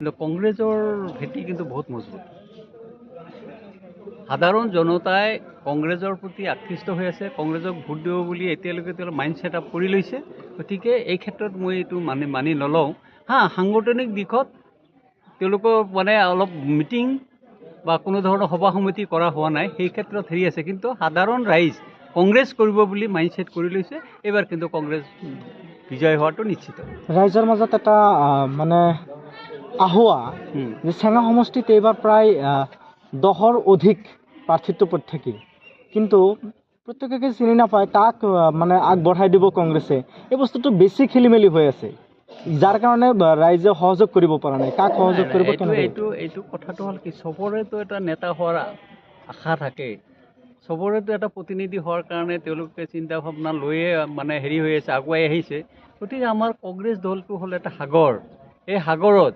কিন্তু কংগ্ৰেছৰ ভেটি কিন্তু বহুত মজবুত। সাধাৰণ জনতাই কংগ্ৰেছৰ প্ৰতি আকৃষ্ট হৈ আছে, কংগ্ৰেছক ভোট দিব বুলি এতিয়ালৈকে তেওঁলোকে মাইণ্ড ছেট আপ কৰি লৈছে। গতিকে এই ক্ষেত্ৰত মই এইটো মানি নলওঁ। সাংগঠনিক দিশত তেওঁলোকৰ মানে অলপ মিটিং বা কোনো ধৰণৰ সভা সমিতি কৰা হোৱা নাই, সেই ক্ষেত্ৰত হেৰি আছে। কিন্তু সাধাৰণ ৰাইজ কংগ্ৰেছ কৰিব বুলি মাইণ্ড ছেট কৰি লৈছে। এইবাৰ কিন্তু কংগ্ৰেছ বিজয় হোৱাটো নিশ্চিত। ৰাইজৰ মাজত এটা মানে আহুৱা যে চেঙা সমষ্টিত এইবাৰ প্ৰায় 10ৰ অধিক প্ৰাৰ্থিত্ব প্ৰত্যাশী, কিন্তু প্ৰত্যেককে চিনি নাপায়, তাক মানে আগবঢ়াই দিব কংগ্ৰেছে। এই বস্তুটো বেছি খেলি মেলি হৈ আছে, যাৰ কাৰণে ৰাইজে সহযোগ কৰিব পৰা নাই। কাক সহযোগ কৰিব? এইটো কথাটো হ'ল কি, চবৰেতো এটা নেতা হোৱাৰ আশা থাকে, চবৰেতো এটা প্ৰতিনিধি হোৱাৰ কাৰণে তেওঁলোকে চিন্তা ভাৱনা লৈয়ে মানে হেৰি হৈ আছে, আগুৱাই আহিছে। গতিকে আমাৰ কংগ্ৰেছ দলটো হ'ল এটা সাগৰ। এই সাগৰত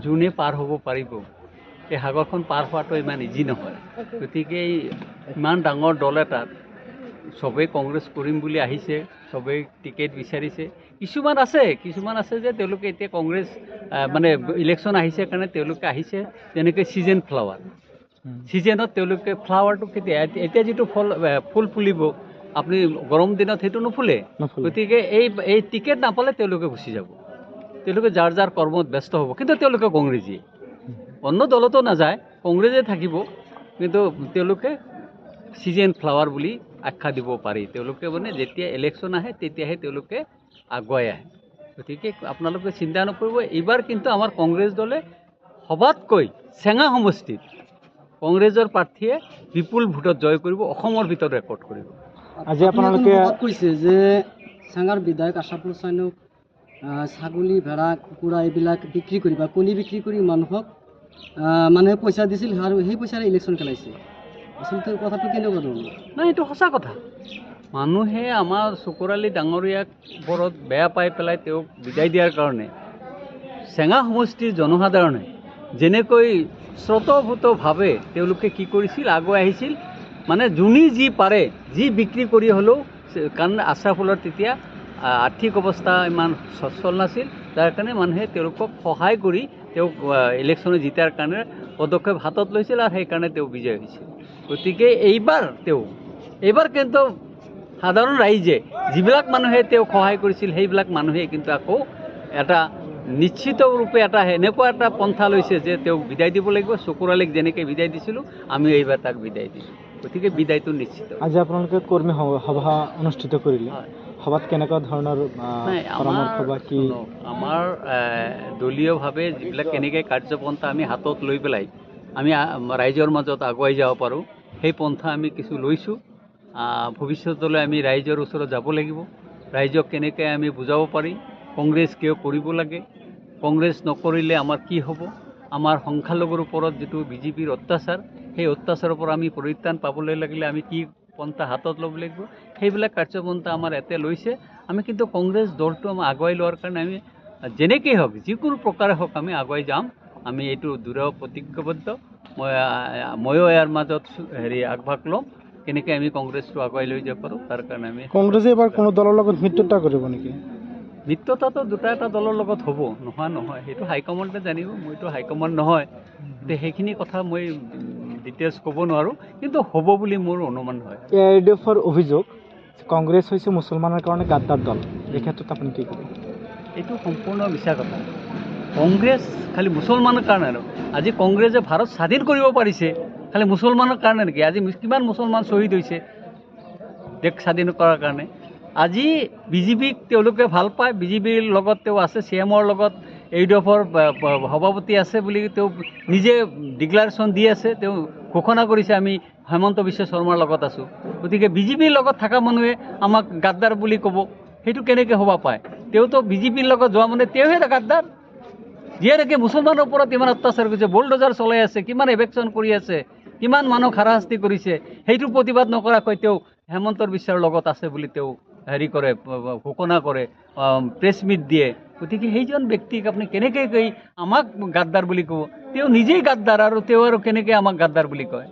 যোনে পাৰ হ'ব পাৰিব, এই সাগৰখন পাৰ হোৱাটো ইমান ইজি নহয়। গতিকে ইমান ডাঙৰ দল এটাত চবেই কংগ্ৰেছ কৰিম বুলি আহিছে, চবেই টিকেট বিচাৰিছে। কিছুমান আছে যে তেওঁলোকে এতিয়া কংগ্ৰেছ মানে ইলেকশ্যন আহিছে কাৰণে তেওঁলোকে আহিছে, যেনেকৈ ছিজন ফ্লাৱাৰ। ছিজনত তেওঁলোকে ফ্লাৱাৰটো কেতিয়া, এতিয়া যিটো ফুল ফুলিব, আপুনি গৰম দিনত সেইটো নুফুলে। গতিকে এই টিকেট নাপালে তেওঁলোকে গুচি যাব, তেওঁলোকে যাৰ যাৰ কৰ্মত ব্যস্ত হ'ব। কিন্তু তেওঁলোকে কংগ্ৰেছী, অন্য দলতো নাযায়, কংগ্ৰেছে থাকিব। কিন্তু তেওঁলোকে ছিজন ফ্লাৱাৰ বুলি আখ্যা দিব পাৰি। তেওঁলোকে মানে যেতিয়া ইলেকশ্যন আহে তেতিয়াহে তেওঁলোকে আগুৱাই আহে। গতিকে আপোনালোকে চিন্তা নকৰিব, এইবাৰ কিন্তু আমাৰ কংগ্ৰেছ দলে সবাতকৈ চেঙা সমষ্টিত কংগ্ৰেছৰ প্ৰাৰ্থীয়ে বিপুল ভোটত জয় কৰিব, অসমৰ ভিতৰত ৰেকৰ্ড কৰিব। আজি আপোনালোকে কৈছে যে চেঙাৰ বিধায়ক আশাফুল চাইনক ছাগলী, ভেড়া, কুকুৰা এইবিলাক বিক্ৰী কৰি বা কণী বিক্ৰী কৰি মানুহে পইচা দিছিল আৰু সেই পইচাৰে ইলেকশ্যন খেলাইছে। আচলতে কথাটো কেনেকুৱা ধৰণৰ? নাই, এইটো সঁচা কথা। মানুহে আমাৰ চকুৰালী ডাঙৰীয়াক ওপৰত বেয়া পাই পেলাই তেওঁক বিদায় দিয়াৰ কাৰণে চেঙা সমষ্টিৰ জনসাধাৰণে যেনেকৈ স্বতঃভূতভাৱে তেওঁলোকে কি কৰিছিল, আগুৱাই আহিছিল। মানে যোনে যি পাৰে, যি বিক্ৰী কৰি হ'লেও, কাৰণ আশৰাফুলৰ তেতিয়া আৰ্থিক অৱস্থা ইমান সচ্ছল নাছিল, যাৰ কাৰণে মানুহে তেওঁলোকক সহায় কৰি তেওঁক ইলেকশ্যনে জিতাৰ কাৰণে পদক্ষেপ হাতত লৈছিল, আৰু সেইকাৰণে তেওঁ বিজয় হৈছিল। গতিকে এইবাৰ কিন্তু সাধাৰণ ৰাইজে যিবিলাক মানুহে তেওঁক সহায় কৰিছিল, সেইবিলাক মানুহে কিন্তু আকৌ এটা নিশ্চিত ৰূপে এটা এনেকুৱা এটা পন্থা লৈছে যে তেওঁক বিদায় দিব লাগিব। চকুৰালীক যেনেকৈ বিদায় দিছিলোঁ, আমি এইবাৰ তাক বিদায় দিছোঁ। গতিকে বিদায়টো নিশ্চিত। আজি আপোনালোকে কৰ্মী সভা অনুষ্ঠিত কৰিলে, সভাত কেনেকুৱা ধৰণৰ পৰামৰ্শ বা কি? আমাৰ দলীয়ভাৱে যিবিলাক কেনেকৈ কাৰ্যপন্থা আমি হাতত লৈ পেলাই আমি ৰাইজৰ মাজত আগুৱাই যাব পাৰোঁ, সেই পন্থা আমি কিছু লৈছোঁ। ভৱিষ্যতলৈ আমি ৰাইজৰ ওচৰত যাব লাগিব, ৰাইজক কেনেকৈ আমি বুজাব পাৰি কংগ্ৰেছ কিয় কৰিব লাগে, কংগ্ৰেছ নকৰিলে আমাৰ কি হ'ব, আমাৰ সংখ্যালঘুৰ ওপৰত যিটো বিজেপিৰ অত্যাচাৰ, সেই অত্যাচাৰৰ পৰা আমি পৰিত্ৰাণ পাবলৈ লাগিলে আমি কি পন্থা হাতত ল'ব লাগিব, সেইবিলাক কাৰ্যপন্থা আমাৰ ইয়াতে লৈছে। আমি কিন্তু কংগ্ৰেছ দলটো আমাৰ আগুৱাই লোৱাৰ কাৰণে আমি যেনেকেই হওক, যিকোনো প্ৰকাৰে হওক, আমি আগুৱাই যাম। আমি এইটো দৃঢ় প্ৰতিজ্ঞাবদ্ধ। ময়ো ইয়াৰ মাজত আগভাগ ল'ম, কেনেকৈ আমি কংগ্ৰেছটো আগুৱাই লৈ যাব পাৰোঁ, তাৰ কাৰণে আমি। কংগ্ৰেছে এবাৰ কোনো দলৰ লগত মিত্ৰতা কৰিব নেকি? মিত্ৰতাটো দুটা এটা দলৰ লগত হ'ব, নহয়, সেইটো হাইকমাণ্ডে জানিব। মইতো হাইকমাণ্ড নহয়, সেইখিনি কথা মই ডিটেইলছ ক'ব নোৱাৰোঁ, কিন্তু হ'ব বুলি মোৰ অনুমান হয়। AIDFৰ অভিযোগ, কংগ্ৰেছ হৈছে মুছলমানৰ কাৰণে গাদ্দাৰ দল, এই ক্ষেত্ৰত আপুনি কি ক'ব? এইটো সম্পূৰ্ণ মিছা কথা। কংগ্ৰেছ খালি মুছলমানৰ কাৰণে নহয়। আজি কংগ্ৰেছে ভাৰত স্বাধীন কৰিব পাৰিছে খালি মুছলমানৰ কাৰণে নেকি? আজি কিমান মুছলমান শ্বহীদ হৈছে দেশ স্বাধীন কৰাৰ কাৰণে। আজি বিজেপিক তেওঁলোকে ভাল পায়, বিজেপিৰ লগত তেওঁ আছে, CM-ৰ লগত AIDFৰ সভাপতি আছে বুলি তেওঁ নিজে ডিক্লাৰেশ্যন দি আছে, তেওঁ ঘোষণা কৰিছে আমি হেমন্ত বিশ্ব শৰ্মাৰ লগত আছোঁ। গতিকে বিজেপিৰ লগত থকা মানুহে আমাক গাদ্দাৰ বুলি ক'ব, সেইটো কেনেকৈ হ'ব পায়? তেওঁতো বিজেপিৰ লগত যোৱা মানে তেওঁহে গাদ্দাৰ, যিয়ে নেকি মুছলমানৰ ওপৰত ইমান অত্যাচাৰ কৰিছে, বুলডোজাৰ চলাই আছে, কিমান এভেকশ্যন কৰি আছে, কিমান মানুহক হাৰাশাস্তি কৰিছে। সেইটো প্ৰতিবাদ নকৰাকৈ তেওঁ হেমন্ত বিশ্বৰ লগত আছে বুলি তেওঁ কৰে, ঘোষণা কৰে, প্ৰেছ মিট দিয়ে। গতিকে সেইজন ব্যক্তিক আপুনি কেনেকৈ আমাক গাদ্দাৰ বুলি ক'ব? তেওঁ নিজেই গাদ্দাৰ, আৰু তেওঁ আৰু কেনেকৈ আমাক গাদ্দাৰ বুলি কয়?